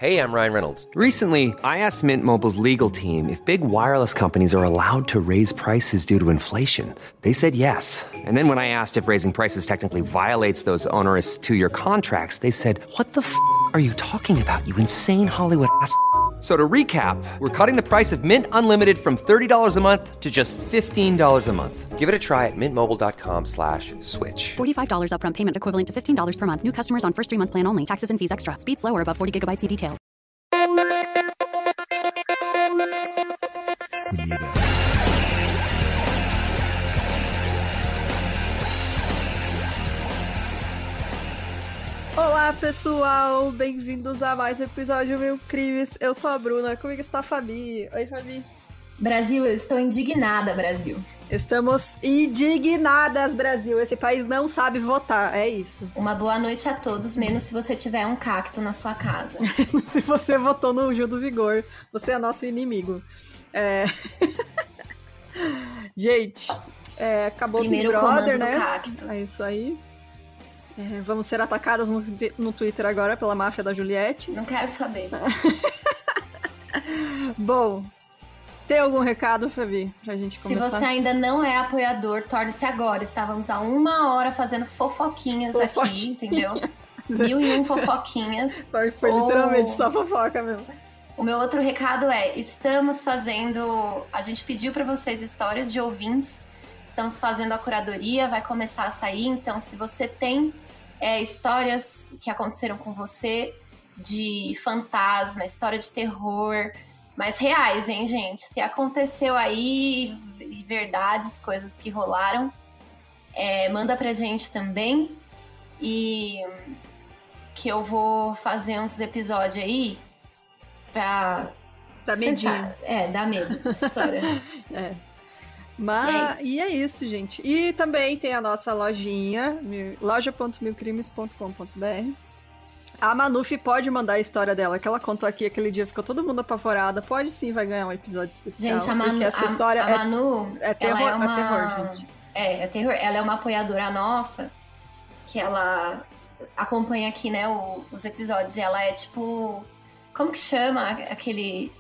Hey, I'm Ryan Reynolds. Recently, I asked Mint Mobile's legal team if big wireless companies are allowed to raise prices due to inflation. They said yes. And then when I asked if raising prices technically violates those onerous two-year contracts, they said, "What the f*** are you talking about, you insane Hollywood ass?" So to recap, we're cutting the price of Mint Unlimited from $30 a month to just $15 a month. Give it a try at mintmobile.com/switch. $45 upfront payment equivalent to $15 per month. New customers on first 3-month plan only. Taxes and fees extra. Speed slower above 40 gigabytes. See details. Olá pessoal, bem-vindos a mais um episódio Mil Crimes. Eu sou a Bruna, comigo está a Fabi. Oi, Fabi. Brasil, eu estou indignada, Brasil. Estamos indignadas, Brasil. Esse país não sabe votar, é isso. Uma boa noite a todos, menos se você tiver um cacto na sua casa. Se você votou no Gil do Vigor, você é nosso inimigo. Gente, acabou o Big Brother, né? Do cacto. É isso aí. Vamos ser atacadas no Twitter agora pela máfia da Juliette. Não quero saber. Bom, tem algum recado, Fabi, pra gente começar? Se você ainda não é apoiador, torne-se agora. Estávamos há 1 hora fazendo fofoquinhas aqui, entendeu? 1001 fofoquinhas. Foi literalmente só fofoca mesmo. O meu outro recado estamos fazendo... A gente pediu pra vocês histórias de ouvintes. Estamos fazendo a curadoria, vai começar a sair. Então, se você tem histórias que aconteceram com você, de fantasma, história de terror, mas reais, hein, gente? Se aconteceu aí, verdades, coisas que rolaram, manda pra gente também. E que eu vou fazer uns episódios aí pra... Dá medinho. Dá medo essa história. E é isso, gente. E também tem a nossa lojinha, loja.milcrimes.com.br. A Manuf pode mandar a história dela, que ela contou aqui aquele dia, ficou todo mundo apavorada. Pode sim, vai ganhar um episódio especial. Gente, a Manu, essa história a Manu é terror, ela é uma... terror, gente. É terror. Ela é uma apoiadora nossa, que ela acompanha aqui, né, os episódios. E ela é tipo... Como que chama aquele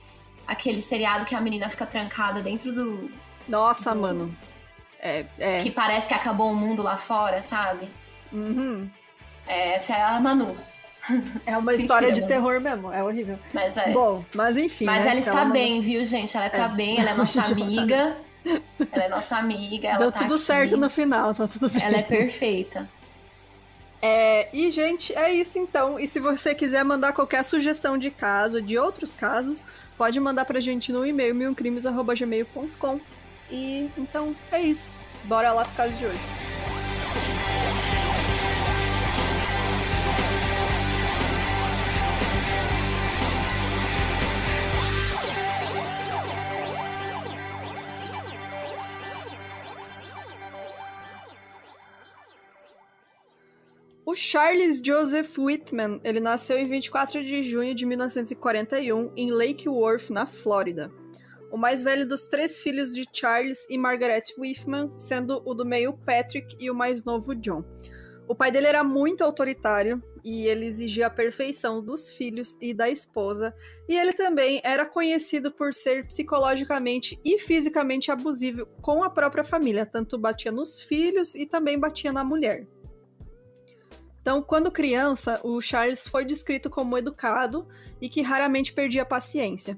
seriado que a menina fica trancada dentro do... Nossa, mano. Que parece que acabou o mundo lá fora, sabe? Uhum. Essa é a Manu. É uma história de terror mesmo, é horrível. Mas Bom, mas enfim. Mas né, ela está bem, viu, gente? Ela está bem, ela é nossa amiga. Ela é nossa amiga, ela Deu tá tudo aqui. Certo no final, tá tudo bem. Ela é perfeita. E, gente, é isso então. E se você quiser mandar qualquer sugestão de caso, de outros casos, pode mandar pra gente no e-mail milcrimes@gmail.com. E então é isso. Bora lá pro caso de hoje. O Charles Joseph Whitman, ele nasceu em 24 de junho de 1941 em Lake Worth, na Flórida. O mais velho dos 3 filhos de Charles e Margaret Whitman, sendo o do meio Patrick e o mais novo John. O pai dele era muito autoritário e ele exigia a perfeição dos filhos e da esposa, e ele também era conhecido por ser psicologicamente e fisicamente abusivo com a própria família, tanto batia nos filhos e também batia na mulher. Então, quando criança, o Charles foi descrito como educado e que raramente perdia a paciência.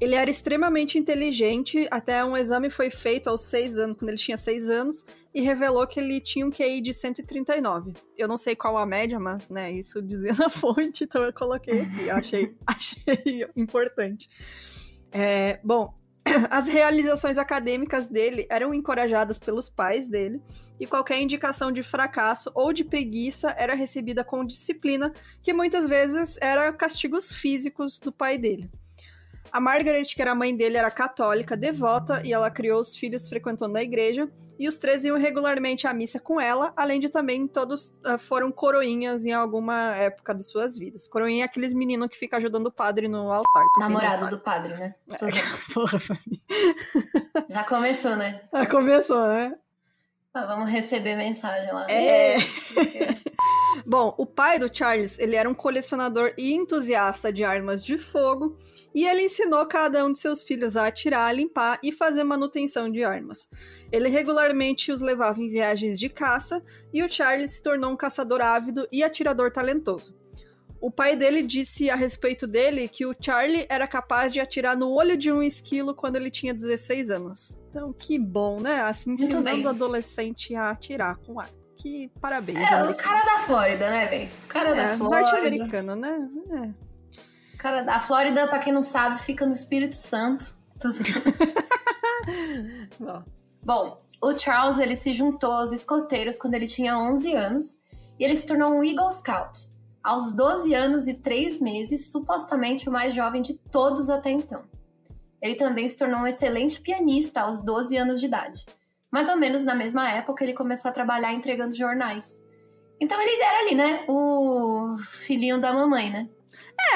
Ele era extremamente inteligente, até um exame foi feito aos 6 anos, quando ele tinha 6 anos, e revelou que ele tinha um QI de 139. Eu não sei qual a média, mas, né, isso dizia na fonte, então eu coloquei aqui, eu achei importante. Bom, as realizações acadêmicas dele eram encorajadas pelos pais dele, e qualquer indicação de fracasso ou de preguiça era recebida com disciplina, que muitas vezes era castigos físicos do pai dele. A Margaret, que era a mãe dele, era católica, devota, e ela criou os filhos frequentando a igreja, e os 3 iam regularmente à missa com ela, além de também todos foram coroinhas em alguma época de suas vidas. Coroinha é aqueles meninos que ficam ajudando o padre no altar. Namorado do padre, né? Porra, família. Já começou, né? Já começou, né? Vamos receber mensagem lá. Bom, o pai do Charles, ele era um colecionador e entusiasta de armas de fogo, e ele ensinou cada um de seus filhos a atirar, limpar e fazer manutenção de armas. Ele regularmente os levava em viagens de caça, e o Charles se tornou um caçador ávido e atirador talentoso. O pai dele disse a respeito dele que o Charlie era capaz de atirar no olho de um esquilo quando ele tinha 16 anos. Então, que bom, né? Assim, ensinando o adolescente a atirar com arma. Que parabéns. O cara da Flórida, né, velho? O cara da Flórida. Norte-americano, né? O cara da Flórida, pra quem não sabe, fica no Espírito Santo. Bom, o Charles, ele se juntou aos escoteiros quando ele tinha 11 anos e ele se tornou um Eagle Scout. Aos 12 anos e 3 meses, supostamente o mais jovem de todos até então. Ele também se tornou um excelente pianista aos 12 anos de idade. Mais ou menos na mesma época, ele começou a trabalhar entregando jornais. Então ele era ali, né? O filhinho da mamãe, né?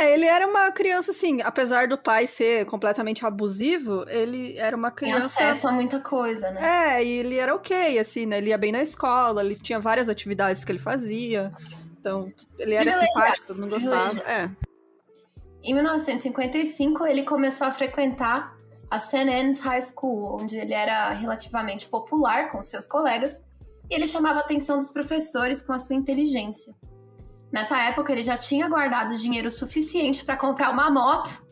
Ele era uma criança, assim, apesar do pai ser completamente abusivo, ele era uma criança... Tem acesso a muita coisa, né? E ele era ok, assim, né? Ele ia bem na escola, ele tinha várias atividades que ele fazia. Então, ele era simpático, todo mundo gostava. Em 1955, ele começou a frequentar a St. Anne's High School, onde ele era relativamente popular com seus colegas, e ele chamava a atenção dos professores com a sua inteligência. Nessa época, ele já tinha guardado dinheiro suficiente para comprar uma moto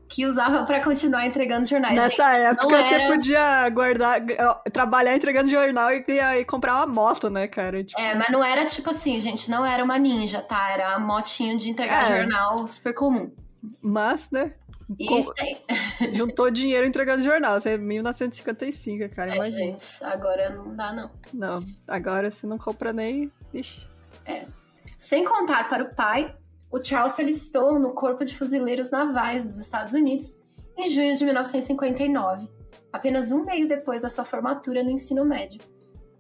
que usava para continuar entregando jornais. Nessa época, você podia trabalhar entregando jornal e comprar uma moto, né, cara? Tipo... mas não era tipo assim, gente, não era uma ninja, tá? Era uma motinho de entregar jornal super comum. Mas, né? Isso aí. Juntou dinheiro entregando jornal. Isso é 1955, cara. Imagina. Gente, agora não dá, não. Não, agora você não compra nem... Ixi. Sem contar para o pai, o Charles se alistou no Corpo de Fuzileiros Navais dos Estados Unidos em junho de 1959, apenas um mês depois da sua formatura no ensino médio.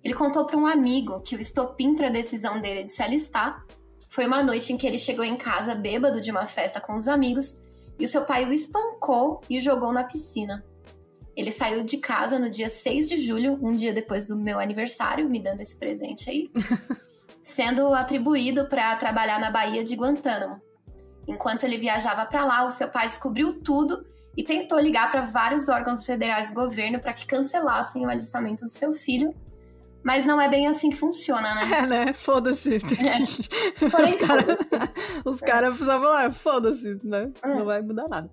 Ele contou para um amigo que o estopim para a decisão dele de se alistar foi uma noite em que ele chegou em casa bêbado de uma festa com os amigos e o seu pai o espancou e o jogou na piscina. Ele saiu de casa no dia 6 de julho, um dia depois do meu aniversário, me dando esse presente aí, sendo atribuído para trabalhar na Baía de Guantánamo. Enquanto ele viajava para lá, o seu pai descobriu tudo e tentou ligar para vários órgãos federais do governo para que cancelassem o alistamento do seu filho, mas não é bem assim que funciona, né? Né? Foda-se. Porém, foda-se. Os caras precisavam falar, foda-se, né? Não vai mudar nada.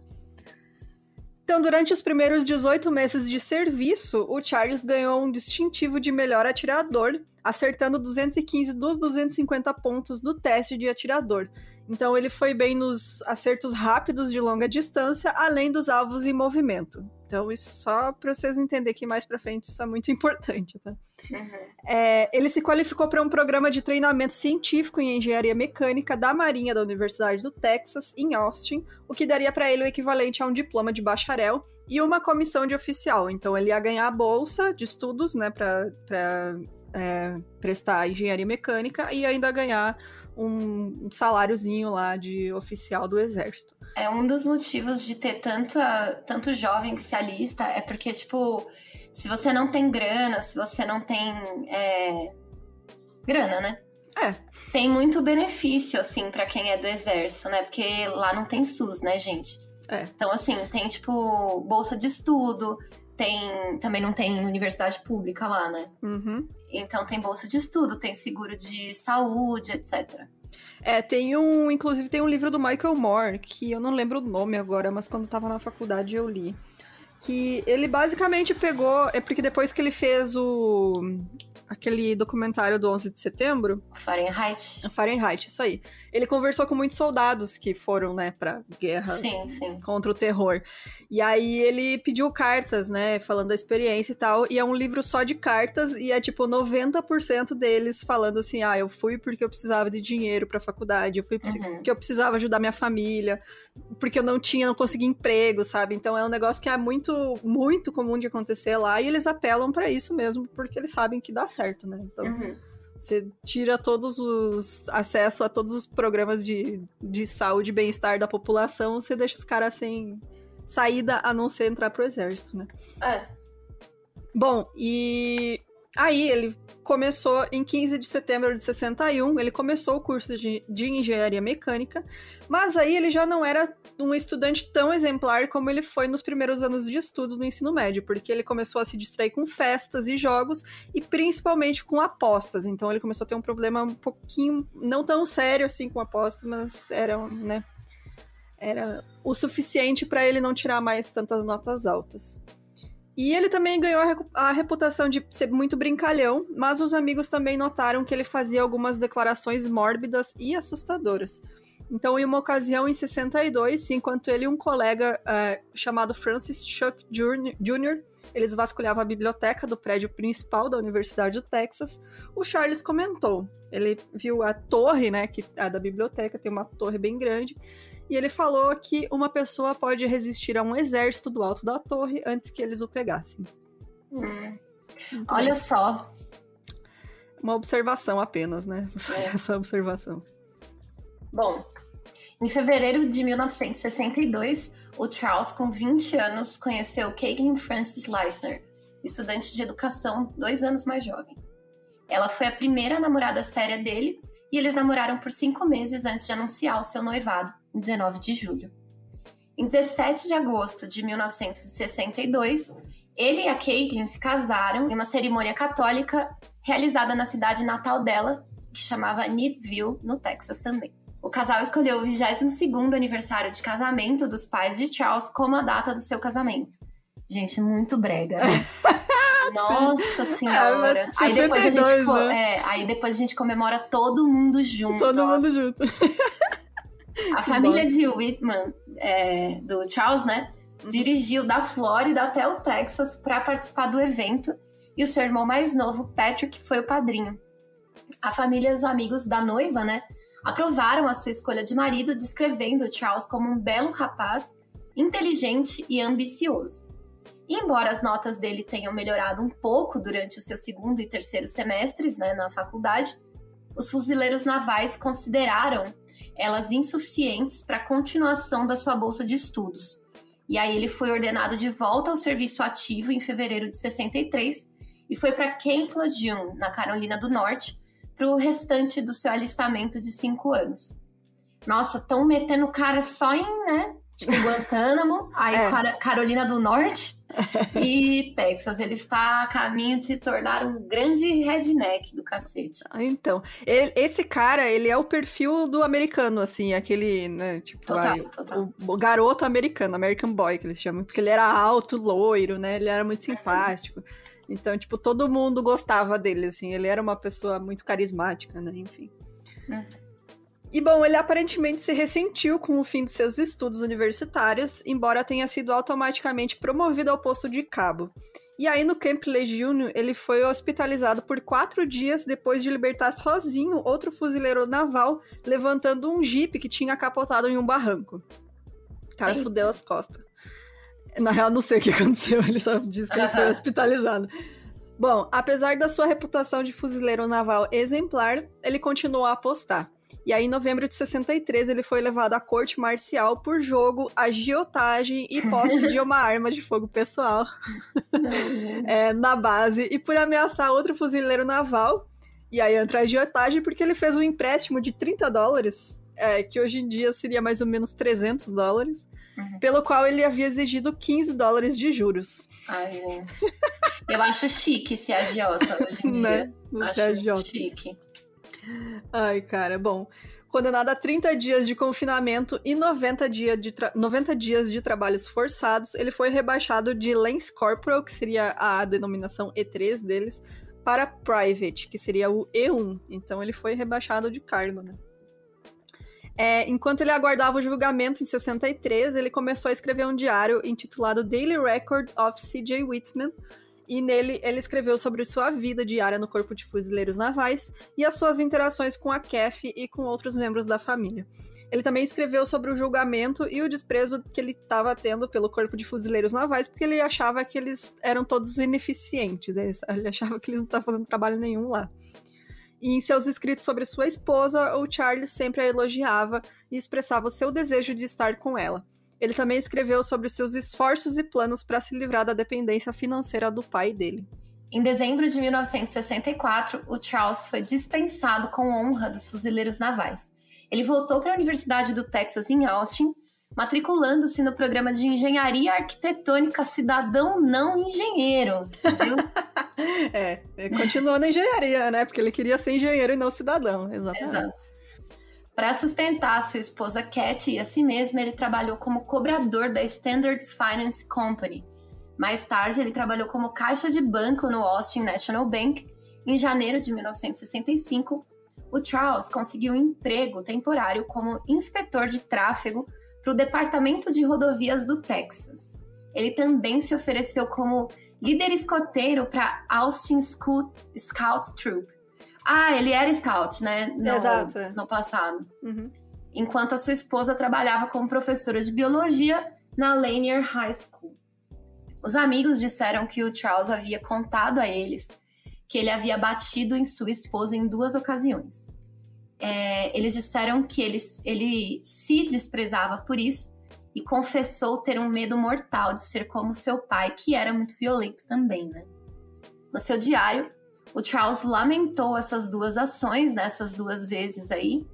Então, durante os primeiros 18 meses de serviço, o Charles ganhou um distintivo de melhor atirador, acertando 215 dos 250 pontos do teste de atirador. Então, ele foi bem nos acertos rápidos de longa distância, além dos alvos em movimento. Então, isso só para vocês entenderem que mais pra frente isso é muito importante, tá? Ele se qualificou para um programa de treinamento científico em engenharia mecânica da Marinha da Universidade do Texas, em Austin, o que daria para ele o equivalente a um diploma de bacharel e uma comissão de oficial. Então, ele ia ganhar a bolsa de estudos, né, para prestar engenharia mecânica e ainda ganhar um saláriozinho lá de oficial do exército. É um dos motivos de ter tanto jovem que se alista, é porque, tipo, se você não tem grana, se você não tem grana, né? Tem muito benefício, assim, pra quem é do exército, né? Porque lá não tem SUS, né, gente? Então, assim, tem, tipo, bolsa de estudo, também não tem universidade pública lá, né? Então tem bolsa de estudo, tem seguro de saúde, etc. Inclusive tem um livro do Michael Moore, que eu não lembro o nome agora, mas quando eu tava na faculdade eu li. Que ele basicamente pegou, porque depois que ele fez aquele documentário do 11 de setembro... Fahrenheit, isso aí. Ele conversou com muitos soldados que foram, né, pra guerra contra o terror. E aí ele pediu cartas, né, falando da experiência e tal, e é um livro só de cartas, e é tipo 90% deles falando assim, eu fui porque eu precisava de dinheiro pra faculdade, eu fui porque eu precisava ajudar minha família, porque eu não consegui emprego, sabe? Então é um negócio que é muito, muito comum de acontecer lá, e eles apelam pra isso mesmo, porque eles sabem que dá certo, né? Então, você tira todos os acesso a todos os programas de saúde e bem-estar da população, você deixa os caras sem saída a não ser entrar pro exército, né? Bom, e aí ele começou em 15 de setembro de 61, ele começou o curso de engenharia mecânica, mas aí ele já não era um estudante tão exemplar como ele foi nos primeiros anos de estudo no ensino médio, porque ele começou a se distrair com festas e jogos, e principalmente com apostas. Então ele começou a ter um problema um pouquinho, não tão sério assim com apostas, mas era o suficiente para ele não tirar mais tantas notas altas. E ele também ganhou a reputação de ser muito brincalhão, mas os amigos também notaram que ele fazia algumas declarações mórbidas e assustadoras. Então, em uma ocasião, em 62, enquanto ele e um colega chamado Francis Chuck Jr., eles vasculhavam a biblioteca do prédio principal da Universidade do Texas, o Charles comentou. Ele viu a torre, né, a da biblioteca, tem uma torre bem grande, e ele falou que uma pessoa pode resistir a um exército do alto da torre antes que eles o pegassem. Olha só. Uma observação apenas, né? Vou fazer essa observação. Bom, em fevereiro de 1962, o Charles, com 20 anos, conheceu Caitlin Frances Leisner, estudante de educação 2 anos mais jovem. Ela foi a primeira namorada séria dele e eles namoraram por 5 meses antes de anunciar o seu noivado, em 19 de julho. Em 17 de agosto de 1962, ele e a Caitlin se casaram em uma cerimônia católica realizada na cidade natal dela, que chamava Needville, no Texas também. O casal escolheu o 22º aniversário de casamento dos pais de Charles como a data do seu casamento. Gente, muito brega, né? Nossa senhora. Aí depois a gente comemora todo mundo junto. Todo mundo junto. A família de Whitman, do Charles, né, dirigiu da Flórida até o Texas para participar do evento, e o seu irmão mais novo, Patrick, foi o padrinho. A família e os amigos da noiva, né, aprovaram a sua escolha de marido, descrevendo Charles como um belo rapaz, inteligente e ambicioso. E embora as notas dele tenham melhorado um pouco durante o seu 2º e 3º semestres, né, na faculdade, os fuzileiros navais consideraram elas insuficientes para a continuação da sua bolsa de estudos. E aí ele foi ordenado de volta ao serviço ativo em fevereiro de 63 e foi para Camp Lejeune, na Carolina do Norte, para o restante do seu alistamento de 5 anos. Nossa, estão metendo o cara só em, né, tipo Guantánamo, aí Carolina do Norte e Texas. Ele está a caminho de se tornar um grande redneck do cacete. Então, esse cara, ele é o perfil do americano, assim, aquele, né, tipo, total. O garoto americano, American Boy, que eles chamam, porque ele era alto, loiro, né, ele era muito simpático. Então, tipo, todo mundo gostava dele, assim, ele era uma pessoa muito carismática, né, enfim. E, bom, ele aparentemente se ressentiu com o fim de seus estudos universitários, embora tenha sido automaticamente promovido ao posto de cabo. E aí, no Camp Lejeune, ele foi hospitalizado por 4 dias depois de libertar sozinho outro fuzileiro naval, levantando um jipe que tinha capotado em um barranco. O cara fudeu as costas. Na real, não sei o que aconteceu, ele só disse que ele foi hospitalizado. Bom, apesar da sua reputação de fuzileiro naval exemplar, ele continuou a apostar. E aí, em novembro de 63, ele foi levado à corte marcial por jogo, agiotagem e posse de uma arma de fogo pessoal na base, e por ameaçar outro fuzileiro naval. E aí entra a agiotagem porque ele fez um empréstimo de $30, que hoje em dia seria mais ou menos $300, pelo qual ele havia exigido $15 de juros. Ai, gente. Eu acho chique ser agiota hoje em dia. Acho chique. Ai, cara, bom. Condenado a 30 dias de confinamento e 90 dias de trabalhos forçados, ele foi rebaixado de Lance Corporal, que seria a denominação E3 deles, para Private, que seria o E1. Então ele foi rebaixado de cargo, né? Enquanto ele aguardava o julgamento em 63, ele começou a escrever um diário intitulado Daily Record of C.J. Whitman, e nele ele escreveu sobre sua vida diária no Corpo de Fuzileiros Navais e as suas interações com a Kathy e com outros membros da família. Ele também escreveu sobre o julgamento e o desprezo que ele estava tendo pelo Corpo de Fuzileiros Navais, porque ele achava que eles eram todos ineficientes, ele achava que eles não estavam fazendo trabalho nenhum lá. E em seus escritos sobre sua esposa, o Charles sempre a elogiava e expressava o seu desejo de estar com ela. Ele também escreveu sobre seus esforços e planos para se livrar da dependência financeira do pai dele. Em dezembro de 1964, o Charles foi dispensado com honra dos fuzileiros navais. Ele voltou para a Universidade do Texas em Austin, matriculando-se no programa de Engenharia Arquitetônica Cidadão Não Engenheiro, entendeu? Ele continuou na engenharia, né? Porque ele queria ser engenheiro e não cidadão, exatamente. Exato. Para sustentar sua esposa Cat e a si mesmo, ele trabalhou como cobrador da Standard Finance Company. Mais tarde, ele trabalhou como caixa de banco no Austin National Bank. Em janeiro de 1965, o Charles conseguiu um emprego temporário como inspetor de tráfego para o Departamento de Rodovias do Texas. Ele também se ofereceu como líder escoteiro para Austin Scout Troop. Ele era scout, né? Exato. No passado. Uhum. Enquanto a sua esposa trabalhava como professora de biologia na Lanier High School. Os amigos disseram que o Charles havia contado a eles que ele havia batido em sua esposa em 2 ocasiões. Eles disseram que ele se desprezava por isso e confessou ter um medo mortal de ser como seu pai, que era muito violento também, né? No seu diário, o Charles lamentou essas 2 ações, dessas 2 vezes aí,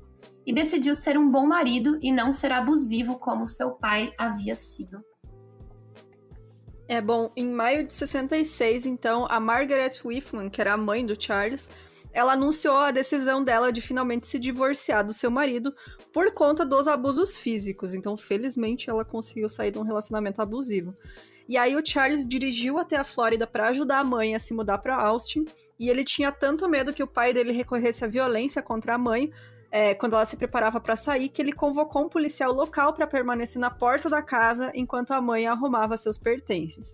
e decidiu ser um bom marido e não ser abusivo como seu pai havia sido. Bom, em maio de 66, então, a Margaret Whitman, que era a mãe do Charles, ela anunciou a decisão dela de finalmente se divorciar do seu marido por conta dos abusos físicos. Então, felizmente, ela conseguiu sair de um relacionamento abusivo. E aí o Charles dirigiu até a Flórida para ajudar a mãe a se mudar para Austin, e ele tinha tanto medo que o pai dele recorresse à violência contra a mãe, quando ela se preparava para sair, que ele convocou um policial local para permanecer na porta da casa enquanto a mãe arrumava seus pertences.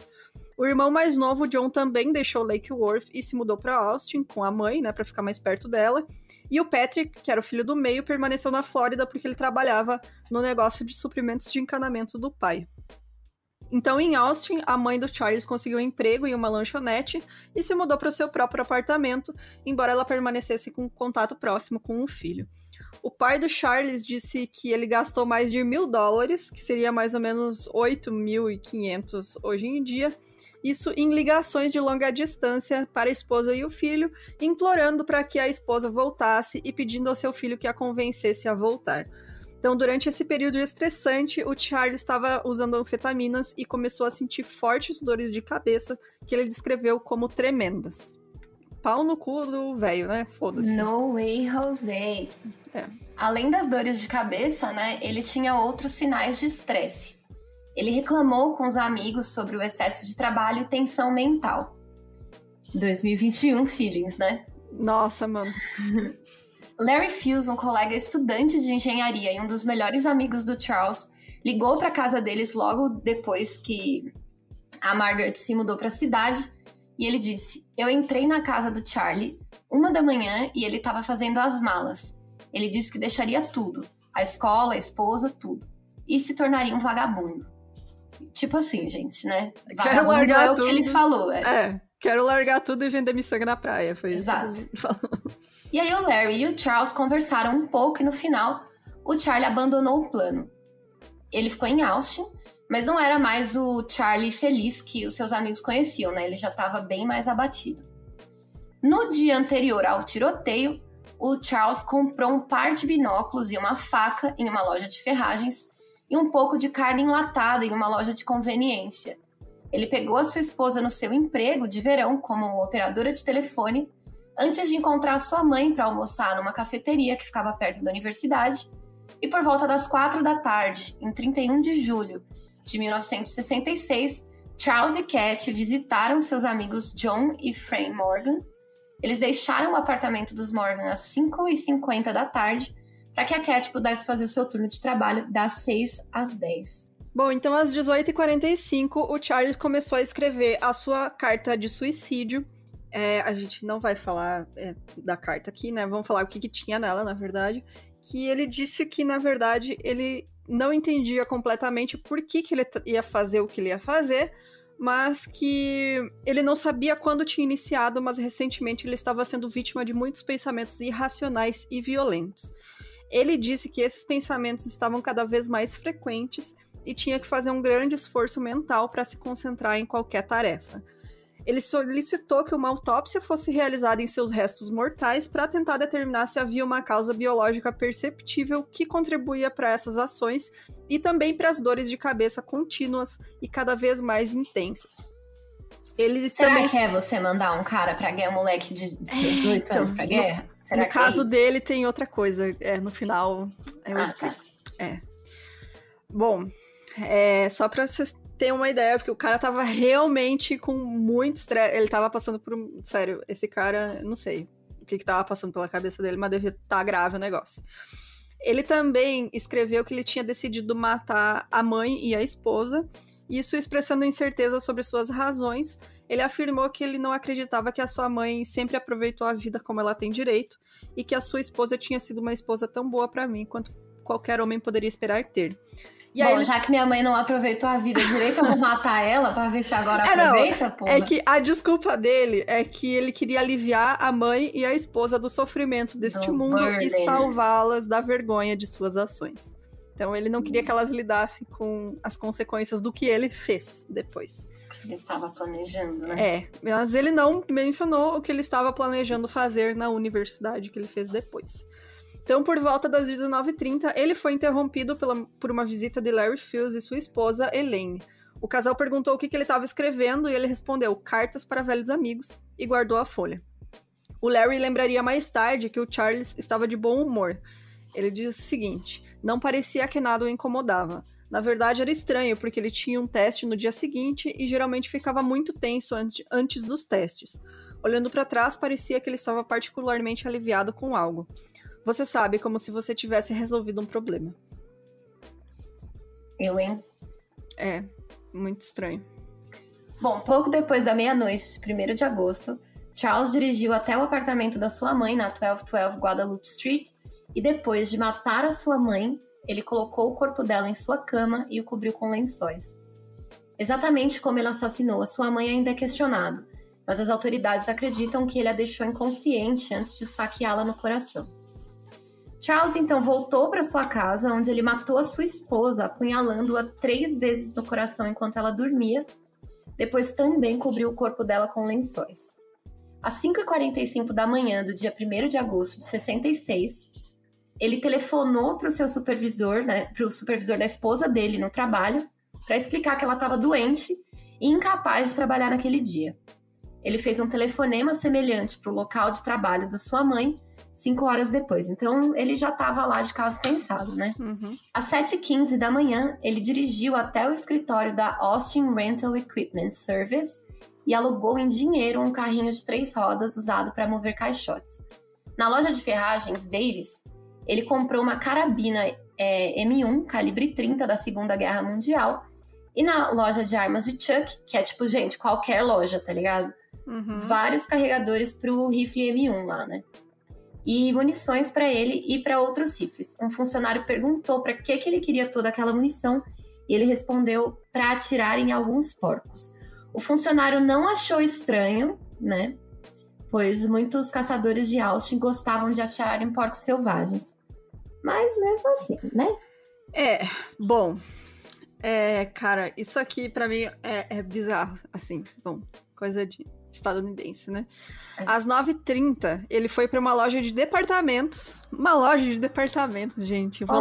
O irmão mais novo, John, também deixou Lake Worth e se mudou para Austin com a mãe, né, para ficar mais perto dela. E o Patrick, que era o filho do meio, permaneceu na Flórida porque ele trabalhava no negócio de suprimentos de encanamento do pai. Então, em Austin, a mãe do Charles conseguiu um emprego em uma lanchonete e se mudou para o seu próprio apartamento, embora ela permanecesse com contato próximo com o filho. O pai do Charles disse que ele gastou mais de $1.000, que seria mais ou menos 8.500 hoje em dia, isso em ligações de longa distância para a esposa e o filho, implorando para que a esposa voltasse e pedindo ao seu filho que a convencesse a voltar. Então, durante esse período estressante, o Charles estava usando anfetaminas e começou a sentir fortes dores de cabeça, que ele descreveu como tremendas. Pau no cu do velho, né? Foda-se. No way, José. Além das dores de cabeça, né, ele tinha outros sinais de estresse. Ele reclamou com os amigos sobre o excesso de trabalho e tensão mental. 2021 feelings, né? Nossa, mano. Larry Fuse, um colega estudante de engenharia e um dos melhores amigos do Charles, ligou para a casa deles logo depois que a Margaret se mudou para a cidade e ele disse: "Eu entrei na casa do Charlie 1 da manhã e ele estava fazendo as malas. Ele disse que deixaria tudo, a escola, a esposa, tudo, e se tornaria um vagabundo." Tipo assim, gente, né? Quero largar o tudo. que ele falou. Quero largar tudo e vender miçanga na praia. Foi Exato. Isso que ele falou. E aí o Larry e o Charles conversaram um pouco e no final o Charlie abandonou o plano. Ele ficou em Austin, mas não era mais o Charlie feliz que os seus amigos conheciam, né? Ele já estava bem mais abatido. No dia anterior ao tiroteio, o Charles comprou um par de binóculos e uma faca em uma loja de ferragens e um pouco de carne enlatada em uma loja de conveniência. Ele pegou a sua esposa no seu emprego de verão como operadora de telefone antes de encontrar sua mãe para almoçar numa cafeteria que ficava perto da universidade, e por volta das 4 da tarde, em 31 de julho de 1966, Charles e Cat visitaram seus amigos John e Fran Morgan. Eles deixaram o apartamento dos Morgan às 5h50 da tarde para que a Cat pudesse fazer o seu turno de trabalho das 6 às 10. Bom, então às 18h45, o Charles começou a escrever a sua carta de suicídio. A gente não vai falar da carta aqui, né? Vamos falar o que tinha nela, na verdade. Que ele disse que, na verdade, ele não entendia completamente por que ele ia fazer o que ele ia fazer, mas que ele não sabia quando tinha iniciado, mas recentemente ele estava sendo vítima de muitos pensamentos irracionais e violentos. Ele disse que esses pensamentos estavam cada vez mais frequentes e tinha que fazer um grande esforço mental para se concentrar em qualquer tarefa. Ele solicitou que uma autópsia fosse realizada em seus restos mortais para tentar determinar se havia uma causa biológica perceptível que contribuía para essas ações e também para as dores de cabeça contínuas e cada vez mais intensas. Será que é você mandar um cara pra guerra, um moleque de 18 anos pra guerra? Será no caso dele tem outra coisa, no final eu explico. Tá. Bom, só pra vocês terem uma ideia, porque o cara tava realmente com muito estresse, ele tava passando por sério, esse cara, não sei o que tava passando pela cabeça dele, mas devia estar grave o negócio. Ele também escreveu que ele tinha decidido matar a mãe e a esposa, isso expressando incerteza sobre suas razões. Ele afirmou que ele não acreditava que a sua mãe sempre aproveitou a vida como ela tem direito e que a sua esposa tinha sido uma esposa tão boa pra mim quanto qualquer homem poderia esperar ter. E bom, aí, já que minha mãe não aproveitou a vida direito, eu vou matar ela pra ver se agora aproveita, pô. É que a desculpa dele é que ele queria aliviar a mãe e a esposa do sofrimento deste mundo e salvá-las da vergonha de suas ações. Então ele não queria que elas lidassem com as consequências do que ele fez depois. Ele estava planejando, né? Mas ele não mencionou o que ele estava planejando fazer na universidade que ele fez depois. Então, por volta das 19h30, ele foi interrompido por uma visita de Larry Fields e sua esposa, Elaine. O casal perguntou o que ele estava escrevendo e ele respondeu cartas para velhos amigos e guardou a folha. O Larry lembraria mais tarde que o Charles estava de bom humor. Ele disse o seguinte: não parecia que nada o incomodava. Na verdade, era estranho, porque ele tinha um teste no dia seguinte e geralmente ficava muito tenso antes dos testes. Olhando para trás, parecia que ele estava particularmente aliviado com algo. Você sabe, como se você tivesse resolvido um problema. Hein? Muito estranho. Bom, pouco depois da meia-noite de 1º de agosto, Charles dirigiu até o apartamento da sua mãe na 1212 Guadalupe Street e depois de matar a sua mãe, ele colocou o corpo dela em sua cama e o cobriu com lençóis. Exatamente como ele assassinou a sua mãe ainda é questionado, mas as autoridades acreditam que ele a deixou inconsciente antes de esfaqueá-la no coração. Charles então voltou para sua casa, onde ele matou a sua esposa, apunhalando-a 3 vezes no coração enquanto ela dormia. Depois também cobriu o corpo dela com lençóis. Às 5h45 da manhã do dia 1º de agosto de 66, ele telefonou para o seu supervisor, para o supervisor da esposa dele no trabalho, para explicar que ela estava doente e incapaz de trabalhar naquele dia. Ele fez um telefonema semelhante para o local de trabalho da sua mãe 5 horas depois. Então, ele já estava lá de caso pensado, né? Uhum. Às 7h15 da manhã, ele dirigiu até o escritório da Austin Rental Equipment Service e alugou em dinheiro um carrinho de 3 rodas usado para mover caixotes. Na loja de ferragens Davis, ele comprou uma carabina M1, calibre 30 da Segunda Guerra Mundial, e na loja de armas de Chuck, que é tipo, gente, qualquer loja, tá ligado? Uhum. Vários carregadores pro rifle M1 lá, né? E munições para ele e para outros rifles. Um funcionário perguntou para que ele queria toda aquela munição e ele respondeu para atirar em alguns porcos. O funcionário não achou estranho, né? Pois muitos caçadores de Austin gostavam de atirar em porcos selvagens. Mas mesmo assim, né? Bom, cara, isso aqui pra mim é bizarro, assim, bom, coisa de estadunidense, né? Às 9h30, ele foi pra uma loja de departamentos, gente, vou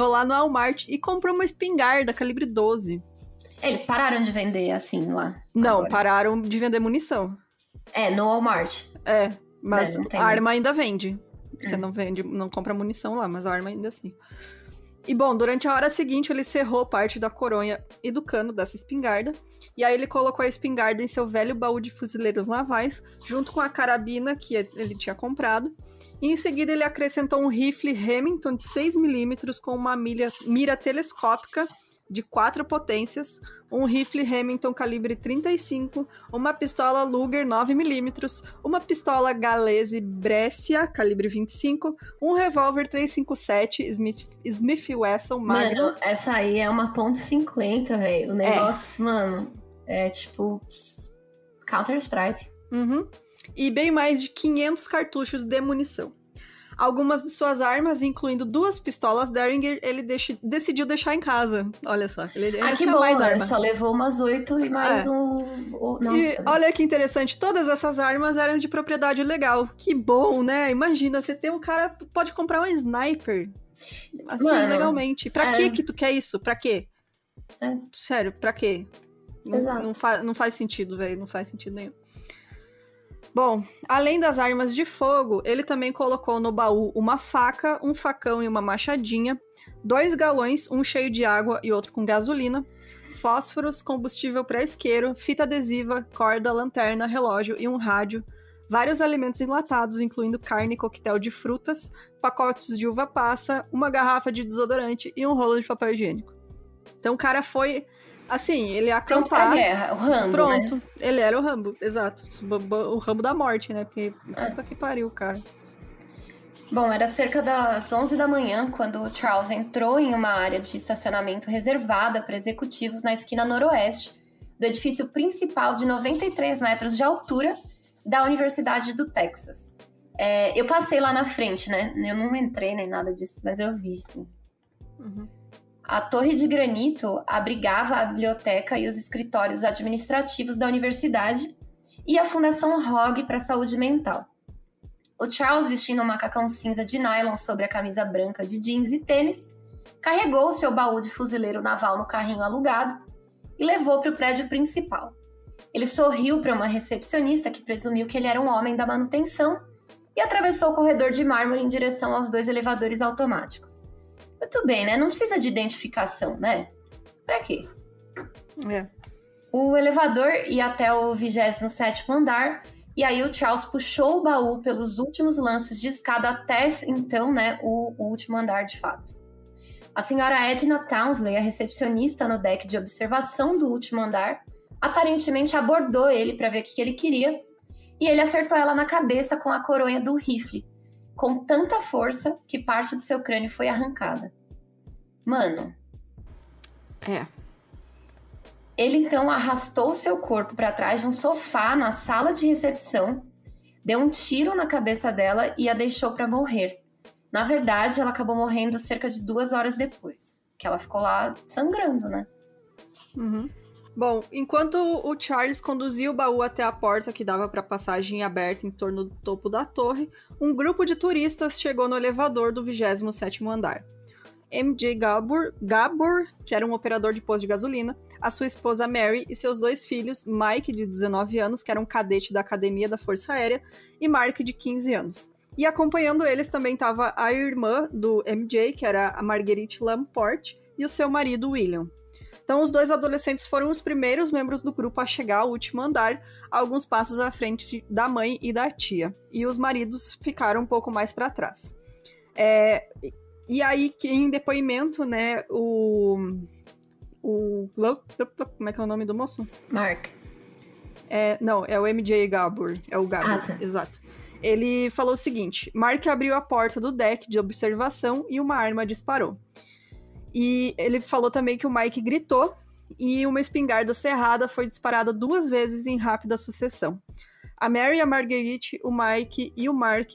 lá no Walmart e comprou uma espingarda calibre 12. Eles pararam de vender assim lá? Não, agora. pararam de vender munição. No Walmart. Mas a arma ainda vende. Você não compra munição lá, mas a arma ainda assim. E bom, durante a hora seguinte, ele serrou parte da coronha e do cano dessa espingarda. E aí ele colocou a espingarda em seu velho baú de fuzileiros navais, junto com a carabina que ele tinha comprado. E em seguida ele acrescentou um rifle Remington de 6mm com uma mira telescópica de 4 potências, um rifle Remington calibre 35, uma pistola Luger 9mm, uma pistola Galese Brescia calibre 25, um revólver 357 Smith Wesson Magnum. Mano, essa aí é uma .50, velho. O negócio, mano, é tipo Counter-Strike. Uhum. E bem mais de 500 cartuchos de munição. Algumas de suas armas, incluindo 2 pistolas Derringer, ele decidiu deixar em casa. Olha só. Ele que bom, né? Só levou umas 8 e mais Nossa. E olha que interessante, todas essas armas eram de propriedade legal. Que bom, né? Imagina, você tem um cara pode comprar um sniper. Assim, Mano, legalmente. Pra que tu quer isso? Pra quê? Sério, pra quê? Exato. Não faz sentido, velho. Não faz sentido nenhum. Bom, além das armas de fogo, ele também colocou no baú uma faca, um facão e uma machadinha, 2 galões, um cheio de água e outro com gasolina, fósforos, combustível para isqueiro, fita adesiva, corda, lanterna, relógio e um rádio, vários alimentos enlatados, incluindo carne e coquetel de frutas, pacotes de uva passa, uma garrafa de desodorante e um rolo de papel higiênico. Então o cara foi... Assim, ele ia acampar... Pronto pra guerra, o Rambo, Pronto, né? Ele era o Rambo, exato. O Rambo da morte, né? Porque puta que pariu, cara. Bom, era cerca das 11 da manhã quando o Charles entrou em uma área de estacionamento reservada para executivos na esquina noroeste do edifício principal de 93 metros de altura da Universidade do Texas. Eu passei lá na frente, né? Eu não entrei nem nada disso, mas eu vi, sim. Uhum. A torre de granito abrigava a biblioteca e os escritórios administrativos da universidade e a Fundação Hogg para a Saúde Mental. O Charles, vestindo um macacão cinza de nylon sobre a camisa branca de jeans e tênis, carregou o seu baú de fuzileiro naval no carrinho alugado e levou para o prédio principal. Ele sorriu para uma recepcionista que presumiu que ele era um homem da manutenção e atravessou o corredor de mármore em direção aos 2 elevadores automáticos. Muito bem, né? Não precisa de identificação, né? Pra quê? O elevador ia até o 27º andar, e aí o Charles puxou o baú pelos últimos lances de escada até, então, né, o último andar de fato. A senhora Edna Townsley, a recepcionista no deck de observação do último andar, aparentemente abordou ele para ver o que ele queria, e ele acertou ela na cabeça com a coronha do rifle, com tanta força que parte do seu crânio foi arrancada. Mano. Ele então arrastou seu corpo para trás de um sofá na sala de recepção, deu um tiro na cabeça dela e a deixou para morrer. Na verdade, ela acabou morrendo cerca de 2 horas depois, que ela ficou lá sangrando, né? Uhum. Bom, enquanto o Charles conduzia o baú até a porta que dava para passagem aberta em torno do topo da torre, um grupo de turistas chegou no elevador do 27º andar. MJ Gabor, que era um operador de posto de gasolina, a sua esposa Mary e seus 2 filhos, Mike, de 19 anos, que era um cadete da Academia da Força Aérea, e Mark, de 15 anos. E acompanhando eles também estava a irmã do MJ, que era a Marguerite Lamport, e o seu marido, William. Então, os 2 adolescentes foram os primeiros membros do grupo a chegar ao último andar, alguns passos à frente da mãe e da tia. E os maridos ficaram um pouco mais para trás. E aí, em depoimento, né, como é que é o nome do moço? Mark. Não, é o MJ Gabor. É o Gabor, tá. Exato. Ele falou o seguinte: Mark abriu a porta do deck de observação e uma arma disparou. E ele falou também que o Mike gritou e uma espingarda cerrada foi disparada 2 vezes em rápida sucessão. A Mary, a Marguerite, o Mike e o Mark,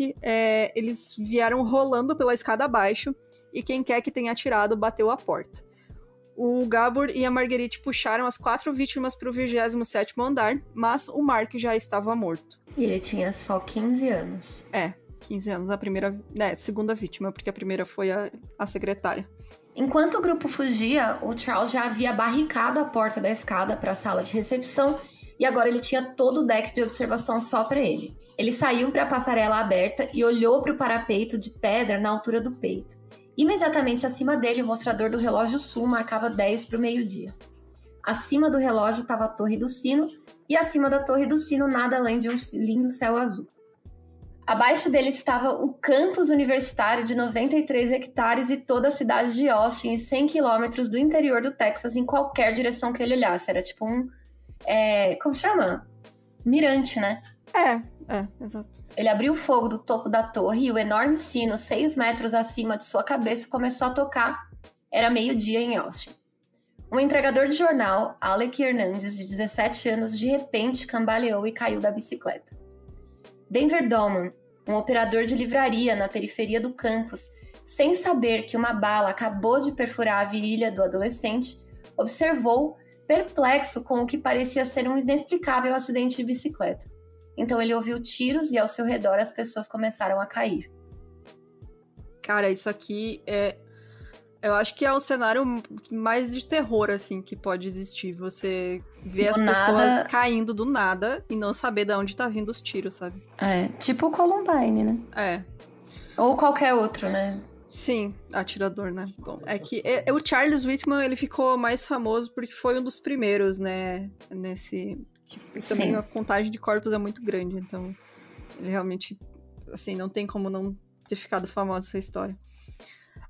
eles vieram rolando pela escada abaixo e quem quer que tenha atirado bateu a porta. O Gabor e a Marguerite puxaram as 4 vítimas para o 27º andar, mas o Mark já estava morto. E ele tinha só 15 anos. 15 anos. Segunda vítima, porque a primeira foi a secretária. Enquanto o grupo fugia, o Charles já havia barricado a porta da escada para a sala de recepção e agora ele tinha todo o deck de observação só para ele. Ele saiu para a passarela aberta e olhou para o parapeito de pedra na altura do peito. Imediatamente acima dele, o mostrador do relógio sul marcava 10 para o meio-dia. Acima do relógio estava a Torre do Sino e acima da Torre do Sino nada além de um lindo céu azul. Abaixo dele estava o campus universitário de 93 hectares e toda a cidade de Austin e 100 quilômetros do interior do Texas em qualquer direção que ele olhasse. Era tipo um... como chama? Mirante, né? Exato. Ele abriu o fogo do topo da torre e o enorme sino 6 metros acima de sua cabeça começou a tocar. Era meio-dia em Austin. Um entregador de jornal, Alec Hernandes, de 17 anos, de repente cambaleou e caiu da bicicleta. Denver Dolman, um operador de livraria na periferia do campus, sem saber que uma bala acabou de perfurar a virilha do adolescente, observou, perplexo com o que parecia ser um inexplicável acidente de bicicleta. Então ele ouviu tiros e ao seu redor as pessoas começaram a cair. Cara, isso aqui eu acho que é o cenário mais de terror, assim, que pode existir. Você vê as pessoas caindo do nada e não saber de onde tá vindo os tiros, sabe? Tipo o Columbine, né? Ou qualquer outro, né? Sim, atirador, né? Bom, é que o Charles Whitman, ele ficou mais famoso porque foi um dos primeiros, né? E também a contagem de corpos é muito grande, então ele realmente, assim, não tem como não ter ficado famosa essa história.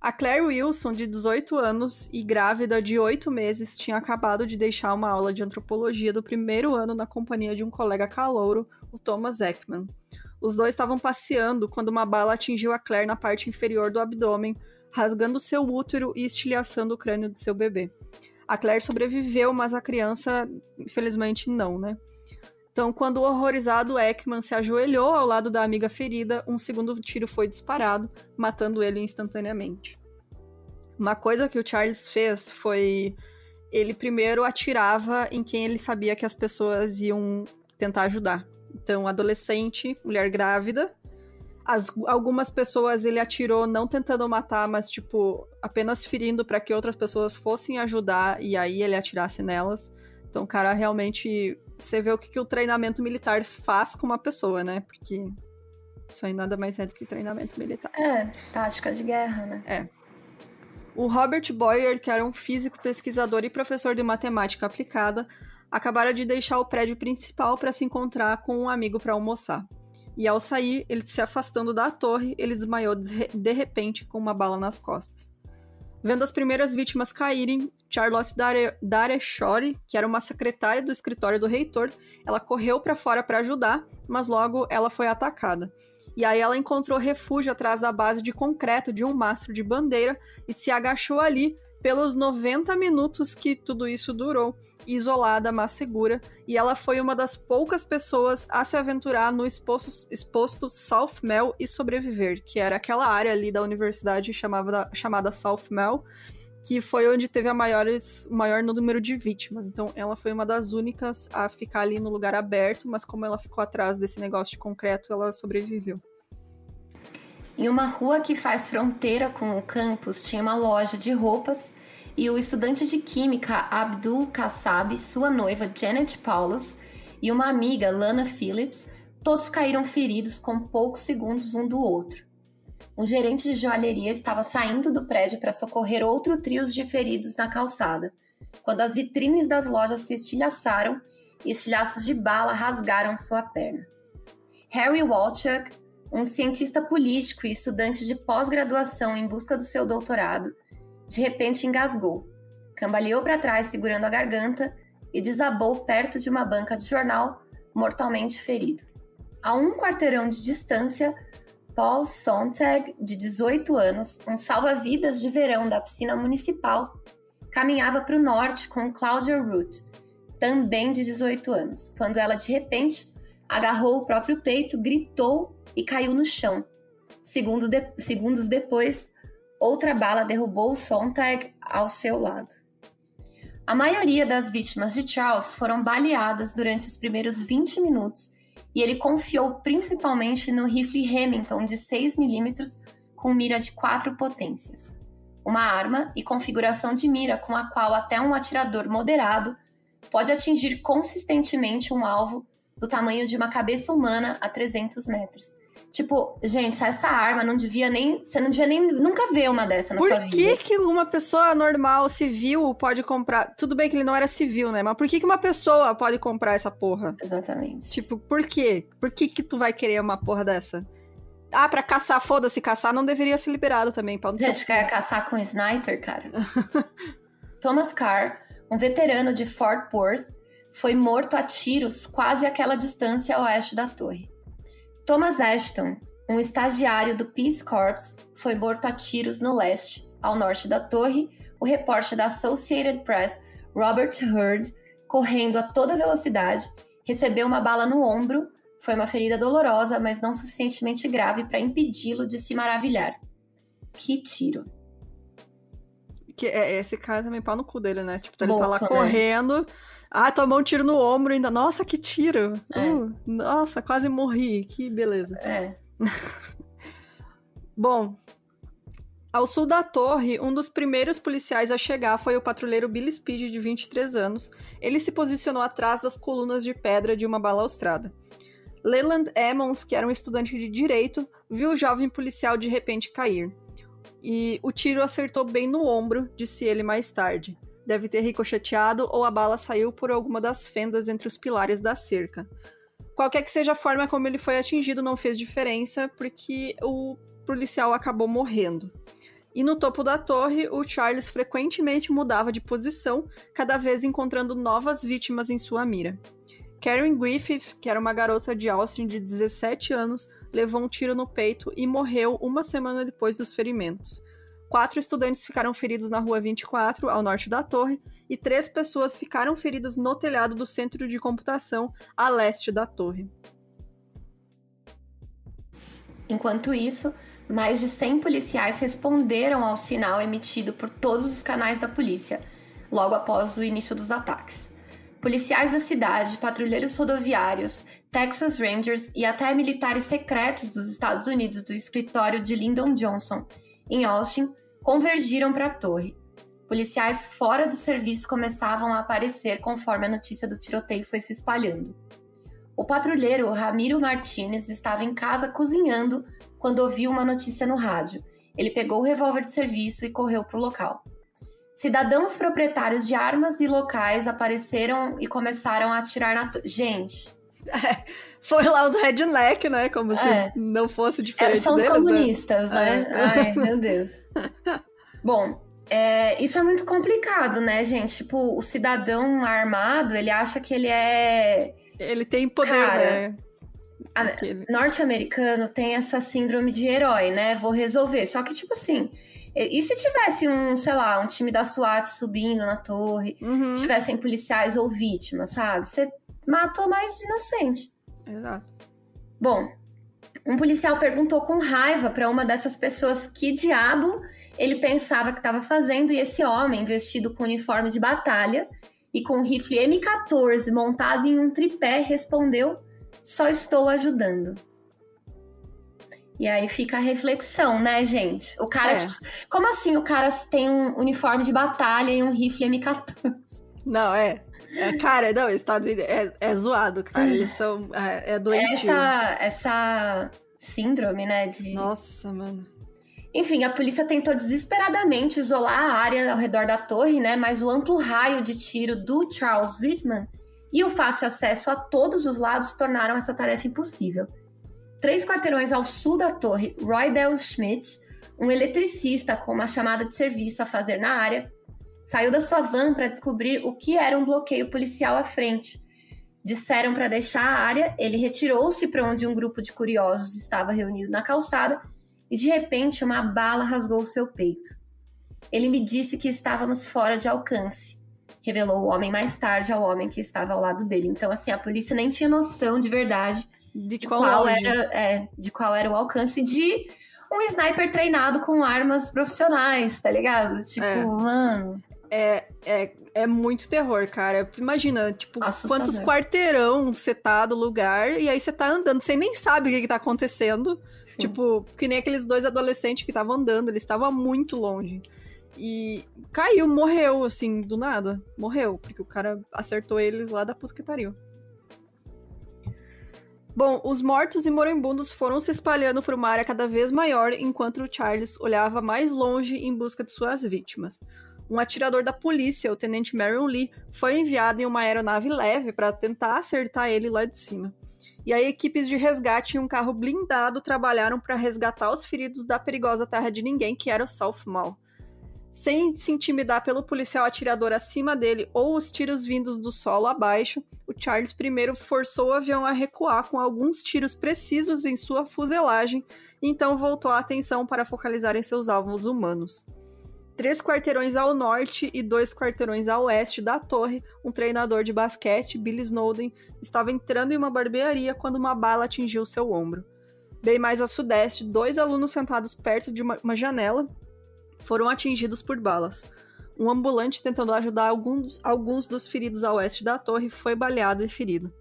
A Claire Wilson, de 18 anos e grávida de 8 meses, tinha acabado de deixar uma aula de antropologia do primeiro ano na companhia de um colega calouro, o Thomas Ekman. Os dois estavam passeando quando uma bala atingiu a Claire na parte inferior do abdômen, rasgando seu útero e estilhaçando o crânio de seu bebê. A Claire sobreviveu, mas a criança, infelizmente, não, né? Então, quando o horrorizado Ekman se ajoelhou ao lado da amiga ferida, um segundo tiro foi disparado, matando ele instantaneamente. Uma coisa que o Charles fez foi... Ele primeiro atirava em quem ele sabia que as pessoas iam tentar ajudar. Então, adolescente, mulher grávida. Algumas pessoas ele atirou não tentando matar, mas, tipo, apenas ferindo para que outras pessoas fossem ajudar e aí ele atirasse nelas. Então, o cara realmente... Você vê o que o treinamento militar faz com uma pessoa, né? Porque isso aí nada mais é do que treinamento militar. Tática de guerra, né? O Robert Boyer, que era um físico, pesquisador e professor de matemática aplicada, acabara de deixar o prédio principal para se encontrar com um amigo para almoçar. E ao sair, ele se afastando da torre, ele desmaiou de repente com uma bala nas costas. Vendo as primeiras vítimas caírem, Charlotte Dareshore, que era uma secretária do escritório do reitor, ela correu para fora para ajudar, mas logo ela foi atacada. E aí ela encontrou refúgio atrás da base de concreto de um mastro de bandeira e se agachou ali pelos 90 minutos que tudo isso durou, isolada, mas segura, e ela foi uma das poucas pessoas a se aventurar no exposto South Mell e sobreviver, que era aquela área ali da universidade chamada South Mell, que foi onde teve o maior número de vítimas. Então ela foi uma das únicas a ficar ali no lugar aberto, mas como ela ficou atrás desse negócio de concreto, ela sobreviveu. Em uma rua que faz fronteira com o campus, tinha uma loja de roupas e o estudante de química Abdul Kassab, sua noiva Janet Paulus e uma amiga, Lana Phillips, todos caíram feridos com poucos segundos um do outro. Um gerente de joalheria estava saindo do prédio para socorrer outro trio de feridos na calçada, quando as vitrines das lojas se estilhaçaram e estilhaços de bala rasgaram sua perna. Harry Walchuk, um cientista político e estudante de pós-graduação em busca do seu doutorado, de repente engasgou, cambaleou para trás segurando a garganta e desabou perto de uma banca de jornal, mortalmente ferido. A 1 quarteirão de distância, Paul Sontag, de 18 anos, um salva-vidas de verão da piscina municipal, caminhava para o norte com Claudia Root, também de 18 anos, quando ela de repente agarrou o próprio peito, gritou e caiu no chão. Segundos depois, outra bala derrubou Sontag ao seu lado. A maioria das vítimas de Charles foram baleadas durante os primeiros 20 minutos e ele confiou principalmente no rifle Remington de 6mm com mira de 4 potências. Uma arma e configuração de mira com a qual até um atirador moderado pode atingir consistentemente um alvo do tamanho de uma cabeça humana a 300 metros. Tipo, gente, essa arma você não devia nem nunca ver uma dessa na sua vida. Por que uma pessoa normal, civil, pode comprar? Tudo bem que ele não era civil, né? Mas por que uma pessoa pode comprar essa porra? Exatamente. Tipo, por quê? Por que tu vai querer uma porra dessa? Ah, pra caçar, foda-se, caçar não deveria ser liberado também. Gente, quer caçar com sniper, cara? Thomas Carr, um veterano de Fort Worth, foi morto a tiros quase àquela distância a oeste da torre. Thomas Ashton, um estagiário do Peace Corps, foi morto a tiros no leste. Ao norte da torre, o repórter da Associated Press, Robert Hurd, correndo a toda velocidade, recebeu uma bala no ombro, Foi uma ferida dolorosa, mas não suficientemente grave para impedi-lo de se maravilhar. Que tiro. Esse cara também pau no cu dele, né? Tipo, ele Louco, tá lá né? correndo. Tomou um tiro no ombro ainda. Nossa, que tiro. Nossa, quase morri. Que beleza. Bom, ao sul da torre, um dos primeiros policiais a chegar foi o patrulheiro Billy Speed, de 23 anos. Ele se posicionou atrás das colunas de pedra de uma balaustrada. Leland Emmons, que era um estudante de direito, viu o jovem policial de repente cair. E o tiro acertou bem no ombro, disse ele mais tarde. Deve ter ricocheteado ou a bala saiu por alguma das fendas entre os pilares da cerca. Qualquer que seja a forma como ele foi atingido não fez diferença, porque o policial acabou morrendo. E no topo da torre, o Charles frequentemente mudava de posição, cada vez encontrando novas vítimas em sua mira. Karen Griffith, que era uma garota de Austin de 17 anos, levou um tiro no peito e morreu uma semana depois dos ferimentos. 4 estudantes ficaram feridos na Rua 24, ao norte da torre, e 3 pessoas ficaram feridas no telhado do centro de computação, a leste da torre. Enquanto isso, mais de 100 policiais responderam ao sinal emitido por todos os canais da polícia, logo após o início dos ataques. Policiais da cidade, patrulheiros rodoviários, Texas Rangers e até militares secretos dos Estados Unidos do escritório de Lyndon Johnson, em Austin, convergiram para a torre. Policiais fora do serviço começavam a aparecer conforme a notícia do tiroteio foi se espalhando. O patrulheiro Ramiro Martinez estava em casa cozinhando quando ouviu uma notícia no rádio. Ele pegou o revólver de serviço e correu para o local. Cidadãos proprietários de armas e locais apareceram e começaram a atirar na... Gente... Foi lá os redneck, né? Como se não fosse diferente são os deles, comunistas, né? Ai, meu Deus. Bom, isso é muito complicado, né, gente? Tipo, o cidadão armado, ele acha que ele é... Ele tem poder, né? Norte-americano tem essa síndrome de herói, né? Vou resolver. Só que, tipo assim... E se tivesse um time da SWAT subindo na torre, se tivessem policiais ou vítimas, sabe? Você matou mais inocente. Exato. Bom, um policial perguntou com raiva para uma dessas pessoas que diabo ele pensava que estava fazendo, e esse homem, vestido com uniforme de batalha e com um rifle M14 montado em um tripé, respondeu: "Só estou ajudando." E aí fica a reflexão, né, gente? O cara, tipo, como assim o cara tem um uniforme de batalha e um rifle M14? Não, cara, não, Estados Unidos é zoado, cara. Eles são, doentio. Essa síndrome, né, de... Nossa, mano. Enfim, a polícia tentou desesperadamente isolar a área ao redor da torre, né, mas o amplo raio de tiro do Charles Whitman e o fácil acesso a todos os lados tornaram essa tarefa impossível. 3 quarteirões ao sul da torre, Roy Dale Schmidt, um eletricista com uma chamada de serviço a fazer na área, saiu da sua van para descobrir o que era um bloqueio policial à frente. Disseram para deixar a área, ele retirou-se para onde um grupo de curiosos estava reunido na calçada e, de repente, uma bala rasgou seu peito. Ele me disse que estávamos fora de alcance, revelou o homem mais tarde ao homem que estava ao lado dele. Então, assim, a polícia nem tinha noção de verdade de qual era o alcance de um sniper treinado com armas profissionais, tá ligado? Tipo, mano... É muito terror, cara. Imagina, tipo, assustador. Quantos quarteirão você tá do lugar, e aí você tá andando, você nem sabe o que tá acontecendo. Sim. Tipo, que nem aqueles 2 adolescentes que estavam andando, eles estavam muito longe. E caiu, morreu, assim, do nada. Morreu, porque o cara acertou eles lá da puta que pariu. Bom, os mortos e moribundos foram se espalhando por uma área cada vez maior, enquanto o Charles olhava mais longe em busca de suas vítimas. Um atirador da polícia, o tenente Marion Lee, foi enviado em uma aeronave leve para tentar acertar ele lá de cima. E aí equipes de resgate em um carro blindado trabalharam para resgatar os feridos da perigosa terra de ninguém, que era o South Mall. Sem se intimidar pelo policial atirador acima dele ou os tiros vindos do solo abaixo, o Charles primeiro forçou o avião a recuar com alguns tiros precisos em sua fuselagem, e então voltou a atenção para focalizar em seus alvos humanos. 3 quarteirões ao norte e 2 quarteirões a oeste da torre, um treinador de basquete, Billy Snowden, estava entrando em uma barbearia quando uma bala atingiu seu ombro. Bem mais a sudeste, 2 alunos sentados perto de uma janela foram atingidos por balas. Um ambulante tentando ajudar alguns dos feridos a oeste da torre foi baleado e ferido.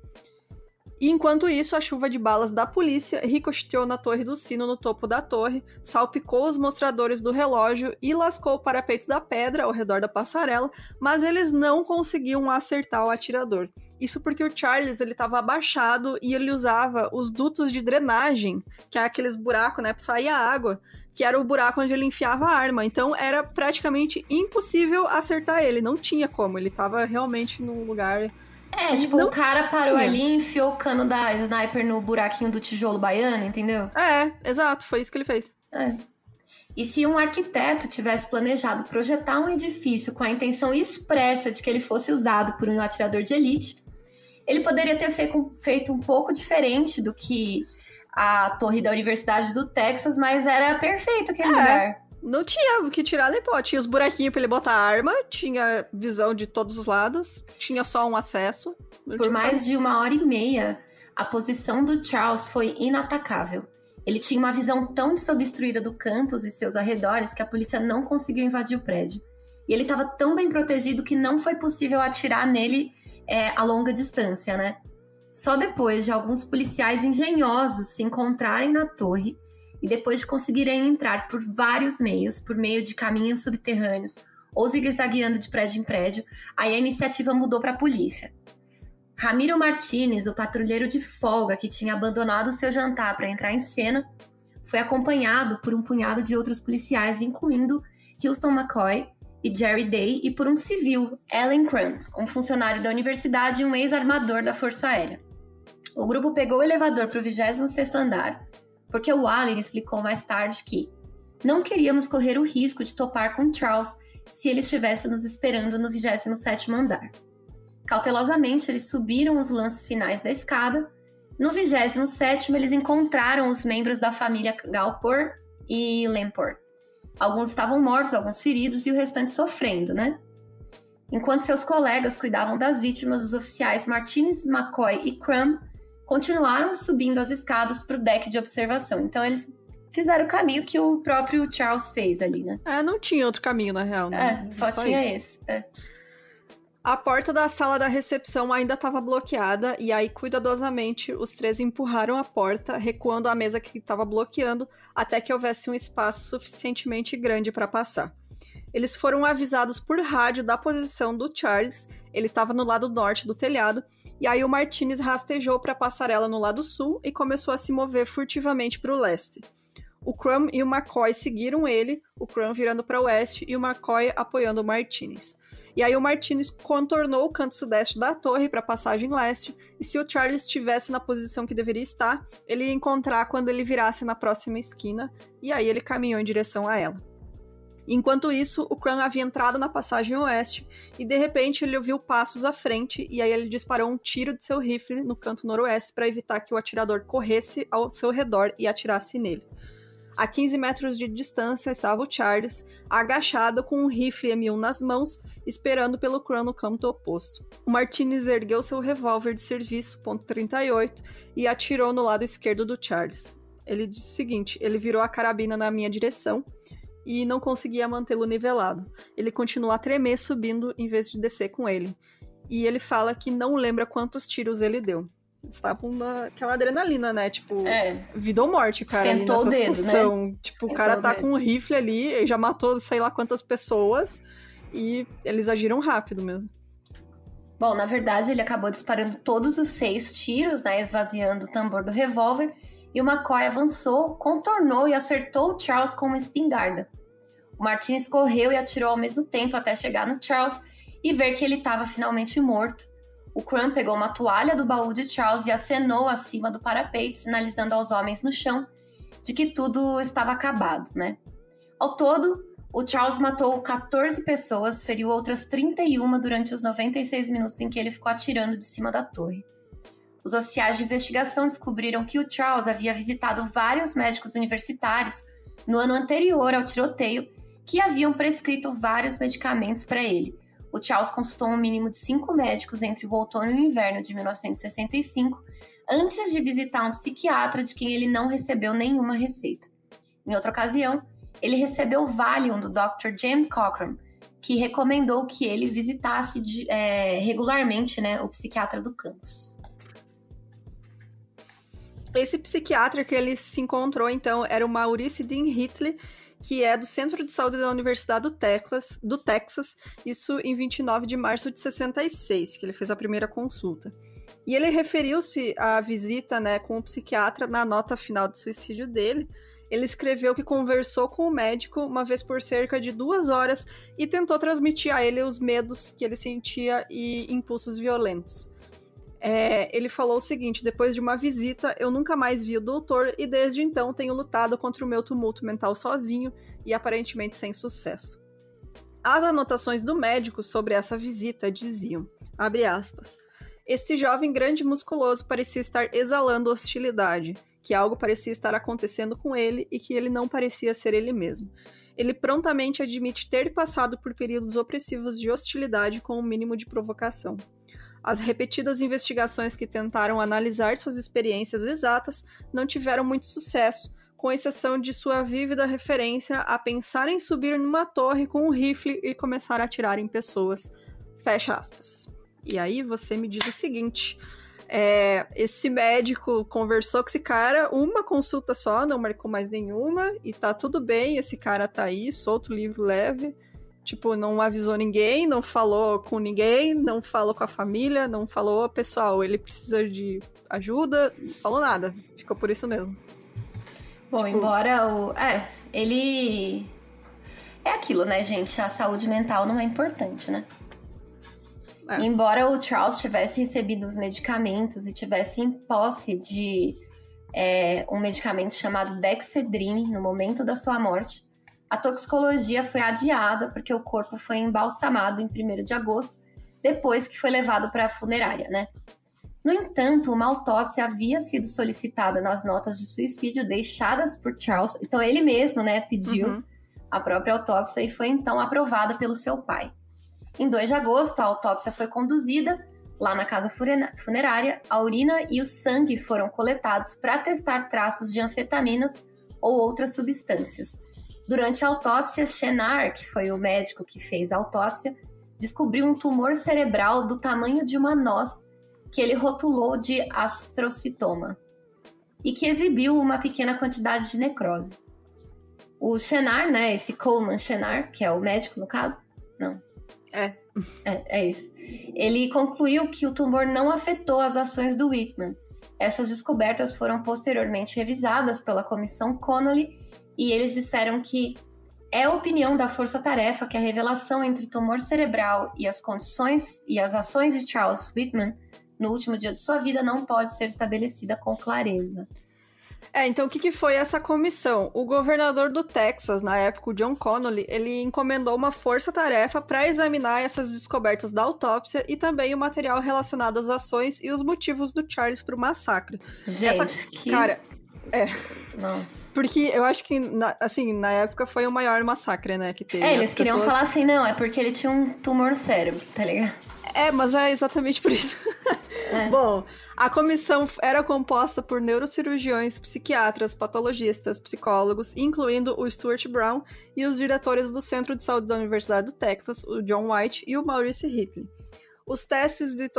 E enquanto isso, a chuva de balas da polícia ricocheteou na torre do sino no topo da torre, salpicou os mostradores do relógio e lascou o parapeito da pedra ao redor da passarela, mas eles não conseguiam acertar o atirador. Isso porque o Charles estava abaixado e ele usava os dutos de drenagem, que é aqueles buracos, né, para sair a água, que era o buraco onde ele enfiava a arma. Então era praticamente impossível acertar ele, não tinha como, ele estava realmente num lugar... tipo, o cara parou ali e enfiou o cano da sniper no buraquinho do tijolo baiano, entendeu? Exato, foi isso que ele fez. E se um arquiteto tivesse planejado projetar um edifício com a intenção expressa de que ele fosse usado por um atirador de elite, ele poderia ter feito um pouco diferente do que a torre da Universidade do Texas, mas era perfeito aquele lugar. Não tinha o que tirar nem pô. Tinha os buraquinhos pra ele botar a arma, tinha visão de todos os lados, tinha só um acesso. Por mais de 1h30, a posição do Charles foi inatacável. Ele tinha uma visão tão desobstruída do campus e seus arredores que a polícia não conseguiu invadir o prédio. E ele estava tão bem protegido que não foi possível atirar nele a longa distância, né? Só depois de alguns policiais engenhosos se encontrarem na torre e depois de conseguirem entrar por vários meios, por meio de caminhos subterrâneos ou zigue-zagueando de prédio em prédio, aí a iniciativa mudou para a polícia. Ramiro Martinez, o patrulheiro de folga que tinha abandonado o seu jantar para entrar em cena, foi acompanhado por um punhado de outros policiais, incluindo Houston McCoy e Jerry Day, e por um civil, Alan Crum, um funcionário da universidade e um ex-armador da Força Aérea. O grupo pegou o elevador para o 26º andar, porque o Allen explicou mais tarde que não queríamos correr o risco de topar com Charles se ele estivesse nos esperando no 27º andar. Cautelosamente, eles subiram os lances finais da escada. No 27º, eles encontraram os membros da família Galport e Lamport. Alguns estavam mortos, alguns feridos e o restante sofrendo, né? Enquanto seus colegas cuidavam das vítimas, os oficiais Martinez, McCoy e Crum continuaram subindo as escadas para o deck de observação. Então, eles fizeram o caminho que o próprio Charles fez ali, né? Não tinha outro caminho, na real, né? Só tinha esse. A porta da sala da recepção ainda estava bloqueada, e aí, cuidadosamente, os 3 empurraram a porta, recuando a mesa que estava bloqueando, até que houvesse um espaço suficientemente grande para passar. Eles foram avisados por rádio da posição do Charles, ele estava no lado norte do telhado, e aí o Martinez rastejou para a passarela no lado sul e começou a se mover furtivamente para o leste. O Crum e o McCoy seguiram ele, o Crum virando para o oeste e o McCoy apoiando o Martinez. E aí o Martinez contornou o canto sudeste da torre para a passagem leste, e se o Charles estivesse na posição que deveria estar, ele ia encontrar quando ele virasse na próxima esquina, e aí ele caminhou em direção a ela. Enquanto isso, o Crum havia entrado na passagem oeste, e de repente ele ouviu passos à frente, e aí ele disparou um tiro de seu rifle no canto noroeste para evitar que o atirador corresse ao seu redor e atirasse nele. A 15 metros de distância estava o Charles, agachado com um rifle M1 nas mãos, esperando pelo Crum no canto oposto. O Martinez ergueu seu revólver de serviço, .38, e atirou no lado esquerdo do Charles. Ele disse o seguinte: ele virou a carabina na minha direção e não conseguia mantê-lo nivelado. Ele continuou a tremer subindo em vez de descer com ele. E ele fala que não lembra quantos tiros ele deu. Estavam naquela adrenalina, né? Tipo, vida ou morte, cara. Sentou o dedo, situação. né? Tipo, o cara tá com um rifle ali, ele já matou sei lá quantas pessoas, e eles agiram rápido mesmo. Bom, na verdade, ele acabou disparando todos os 6 tiros, né? Esvaziando o tambor do revólver, e o McCoy avançou, contornou e acertou o Charles com uma espingarda. O Martinez correu e atirou ao mesmo tempo até chegar no Charles e ver que ele estava finalmente morto. O Crum pegou uma toalha do baú de Charles e acenou acima do parapeito, sinalizando aos homens no chão de que tudo estava acabado, né? Ao todo, o Charles matou 14 pessoas, feriu outras 31 durante os 96 minutos em que ele ficou atirando de cima da torre. Os oficiais de investigação descobriram que o Charles havia visitado vários médicos universitários no ano anterior ao tiroteio que haviam prescrito vários medicamentos para ele. O Charles consultou um mínimo de 5 médicos entre o outono e o inverno de 1965, antes de visitar um psiquiatra de quem ele não recebeu nenhuma receita. Em outra ocasião, ele recebeu o Valium do Dr. James Cochran, que recomendou que ele visitasse regularmente, né, o psiquiatra do campus. Esse psiquiatra que ele se encontrou, então, era o Maurice Dean Hitley, que é do Centro de Saúde da Universidade do Texas, isso em 29 de março de 66, que ele fez a primeira consulta. E ele referiu-se à visita, né, com o psiquiatra na nota final de suicídio dele. Ele escreveu que conversou com o médico uma vez por cerca de 2 horas e tentou transmitir a ele os medos que ele sentia e impulsos violentos. Ele falou o seguinte: depois de uma visita, eu nunca mais vi o doutor e desde então tenho lutado contra o meu tumulto mental sozinho e aparentemente sem sucesso. As anotações do médico sobre essa visita diziam, abre aspas, este jovem grande e musculoso parecia estar exalando hostilidade, que algo parecia estar acontecendo com ele e que ele não parecia ser ele mesmo. Ele prontamente admite ter passado por períodos opressivos de hostilidade com o mínimo de provocação. As repetidas investigações que tentaram analisar suas experiências exatas não tiveram muito sucesso, com exceção de sua vívida referência a pensar em subir numa torre com um rifle e começar a atirar em pessoas. Fecha aspas. E aí você me diz o seguinte: esse médico conversou com esse cara uma consulta só, não marcou mais nenhuma, e tá tudo bem, esse cara tá aí, solto, livre, leve. Tipo, não avisou ninguém, não falou com ninguém, não falou com a família, não falou, pessoal, ele precisa de ajuda, não falou nada. Ficou por isso mesmo. Bom, embora ele... É aquilo, né, gente? A saúde mental não é importante, né? Embora o Charles tivesse recebido os medicamentos e tivesse em posse de um medicamento chamado Dexedrine no momento da sua morte, a toxicologia foi adiada porque o corpo foi embalsamado em 1º de agosto, depois que foi levado para a funerária, né? No entanto, uma autópsia havia sido solicitada nas notas de suicídio deixadas por Charles. Então, ele mesmo, né, pediu a própria autópsia e foi, então, aprovada pelo seu pai. Em 2 de agosto, a autópsia foi conduzida lá na casa funerária. A urina e o sangue foram coletados para testar traços de anfetaminas ou outras substâncias. Durante a autópsia, Chenard, que foi o médico que fez a autópsia, descobriu um tumor cerebral do tamanho de uma noz, que ele rotulou de astrocitoma, e que exibiu uma pequena quantidade de necrose. O Chenard, né, esse Coleman Chenard, que é o médico no caso, não. É isso. Ele concluiu que o tumor não afetou as ações do Whitman. Essas descobertas foram posteriormente revisadas pela comissão Connolly e eles disseram que é a opinião da força-tarefa que a revelação entre tumor cerebral e as condições e as ações de Charles Whitman no último dia de sua vida não pode ser estabelecida com clareza. Então o que foi essa comissão? O governador do Texas, na época, o John Connolly, ele encomendou uma força-tarefa para examinar essas descobertas da autópsia e também o material relacionado às ações e os motivos do Charles para o massacre. Gente, Cara, Nossa. Porque eu acho que, na época foi o maior massacre, né, que teve. Eles queriam falar assim, não, é porque ele tinha um tumor no cérebro, tá ligado? Mas é exatamente por isso. Bom, a comissão era composta por neurocirurgiões, psiquiatras, patologistas, psicólogos, incluindo o Stuart Brown e os diretores do Centro de Saúde da Universidade do Texas, o John White e o Maurice Hitley. Os testes de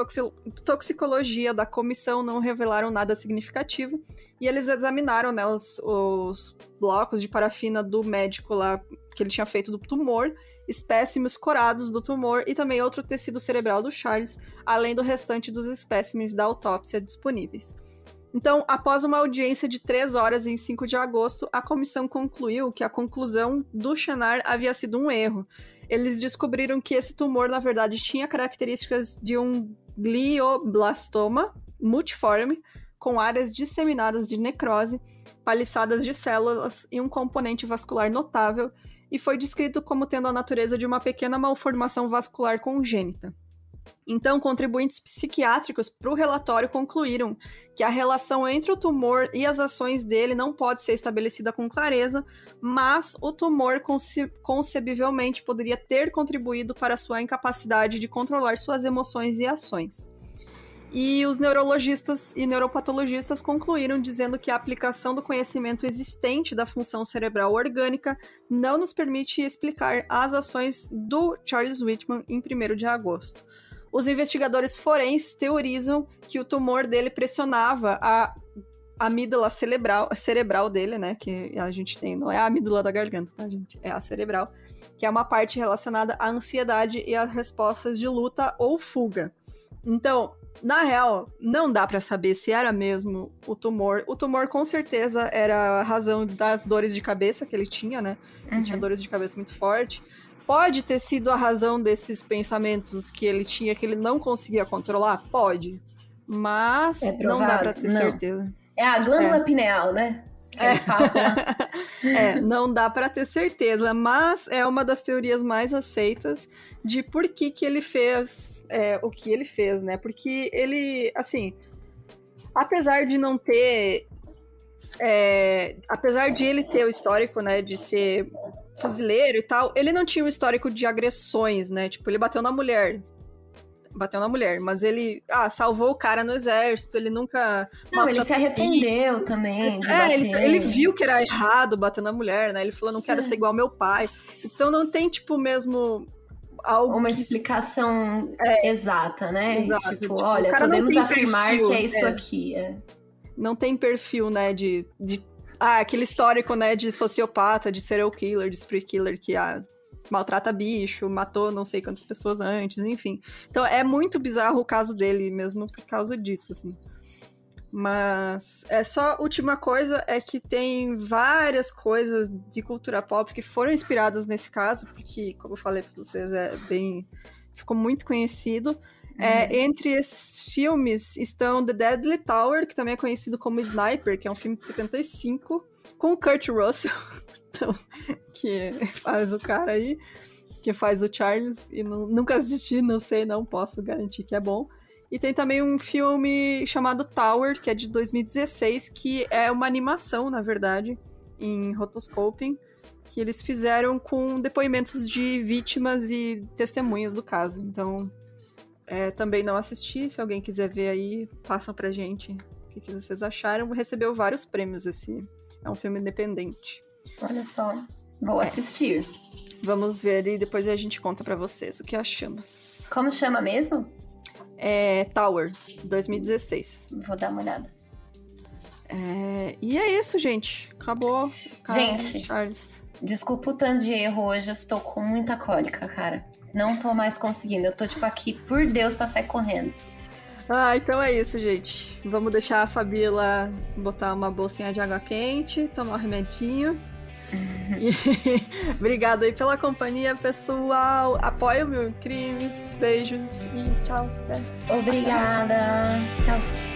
toxicologia da comissão não revelaram nada significativo e eles examinaram, né, os blocos de parafina do médico lá que ele tinha feito do tumor, espécimes curados do tumor e também outro tecido cerebral do Charles, além do restante dos espécimes da autópsia disponíveis. Então, após uma audiência de 3 horas em 5 de agosto, a comissão concluiu que a conclusão do Chenard havia sido um erro. Eles descobriram que esse tumor, na verdade, tinha características de um glioblastoma multiforme, com áreas disseminadas de necrose, paliçadas de células e um componente vascular notável, e foi descrito como tendo a natureza de uma pequena malformação vascular congênita. Então, contribuintes psiquiátricos para o relatório concluíram que a relação entre o tumor e as ações dele não pode ser estabelecida com clareza, mas o tumor concebivelmente poderia ter contribuído para sua incapacidade de controlar suas emoções e ações. E os neurologistas e neuropatologistas concluíram dizendo que a aplicação do conhecimento existente da função cerebral orgânica não nos permite explicar as ações do Charles Whitman em 1º de agosto. Os investigadores forenses teorizam que o tumor dele pressionava a amígdala cerebral dele, né? Que a gente tem, não é a amígdala da garganta, tá, gente? É a cerebral, que é uma parte relacionada à ansiedade e às respostas de luta ou fuga. Então, na real, não dá pra saber se era mesmo o tumor. O tumor, com certeza, era a razão das dores de cabeça que ele tinha, né? Ele tinha dores de cabeça muito forte. Pode ter sido a razão desses pensamentos que ele tinha, que ele não conseguia controlar? Pode. Mas não dá pra ter certeza. É a glândula pineal, né? Não dá pra ter certeza, mas é uma das teorias mais aceitas de por que ele fez o que ele fez, né? Porque ele, assim, apesar de não ter... apesar de ele ter o histórico, né, de ser fuzileiro e tal, ele não tinha o histórico de agressões, né? Tipo, ele bateu na mulher, mas ele salvou o cara no exército, ele nunca... Não, ele se arrependeu também de bater. Ele viu que era errado bater na mulher, né? Ele falou, não quero ser igual ao meu pai. Então não tem, tipo, mesmo... Uma explicação exata, né? Exato. Tipo, olha, podemos afirmar perfil, que é isso aqui. Não tem perfil, né, de aquele histórico, né, de sociopata, de serial killer, de spree killer, que maltrata bicho, matou não sei quantas pessoas antes, enfim. Então é muito bizarro o caso dele, mesmo por causa disso, assim. Mas só última coisa é que tem várias coisas de cultura pop que foram inspiradas nesse caso, porque, como eu falei pra vocês, ficou muito conhecido. Entre esses filmes estão The Deadly Tower, que também é conhecido como Sniper, que é um filme de 75, com o Kurt Russell, então, que faz o cara aí, que faz o Charles, e nunca assisti, não sei, não posso garantir que é bom. E tem também um filme chamado Tower, que é de 2016, que é uma animação, na verdade, em rotoscoping, que eles fizeram com depoimentos de vítimas e testemunhas do caso. Então... também não assisti, se alguém quiser ver aí, passam pra gente o que vocês acharam. Recebeu vários prêmios é um filme independente. Olha só, vou assistir. Vamos ver e depois a gente conta pra vocês o que achamos. Como chama mesmo? Tower, 2016. Vou dar uma olhada. E é isso, gente. Acabou o caso, gente, Charles. Desculpa o tanto de erro hoje, eu estou com muita cólica, cara. Não tô mais conseguindo. Eu tô, tipo, aqui, por Deus, pra sair correndo. Então é isso, gente. Vamos deixar a Fabi lá botar uma bolsinha de água quente, tomar um remedinho. E obrigado aí pela companhia, pessoal. Apoie o Mil Crimes. Beijos e tchau. Obrigada. Tchau.